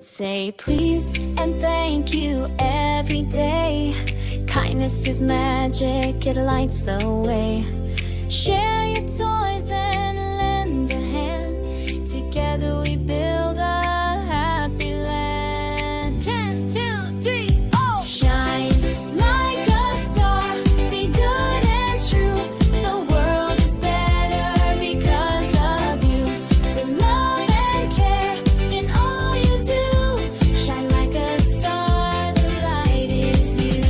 Say please and thank you every day. Kindness is magic, it lights the way. Share your toys and lend a hand. Together we build a happy land. 10, 2, 3, oh! Shine like a star, be good and true. The world is better because of you. The love and care in all you do. Shine like a star, the light is you.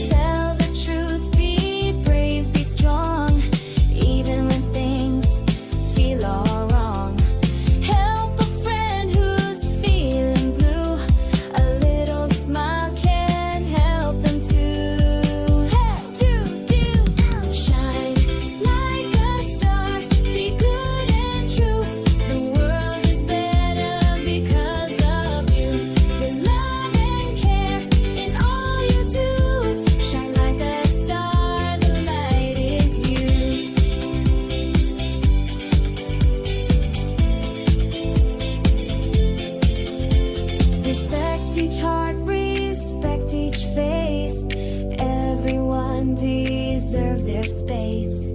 Tell the truth, be brave, be strong, even when things feel all wrong. Help a friend who's feeling blue. A little smile can help them too. Shine like a star, be good and true. The world is better because of you. The love and care in all you do. Shine like a star, the light is you. Respect each heart, respect each face. Everyone deserves their space.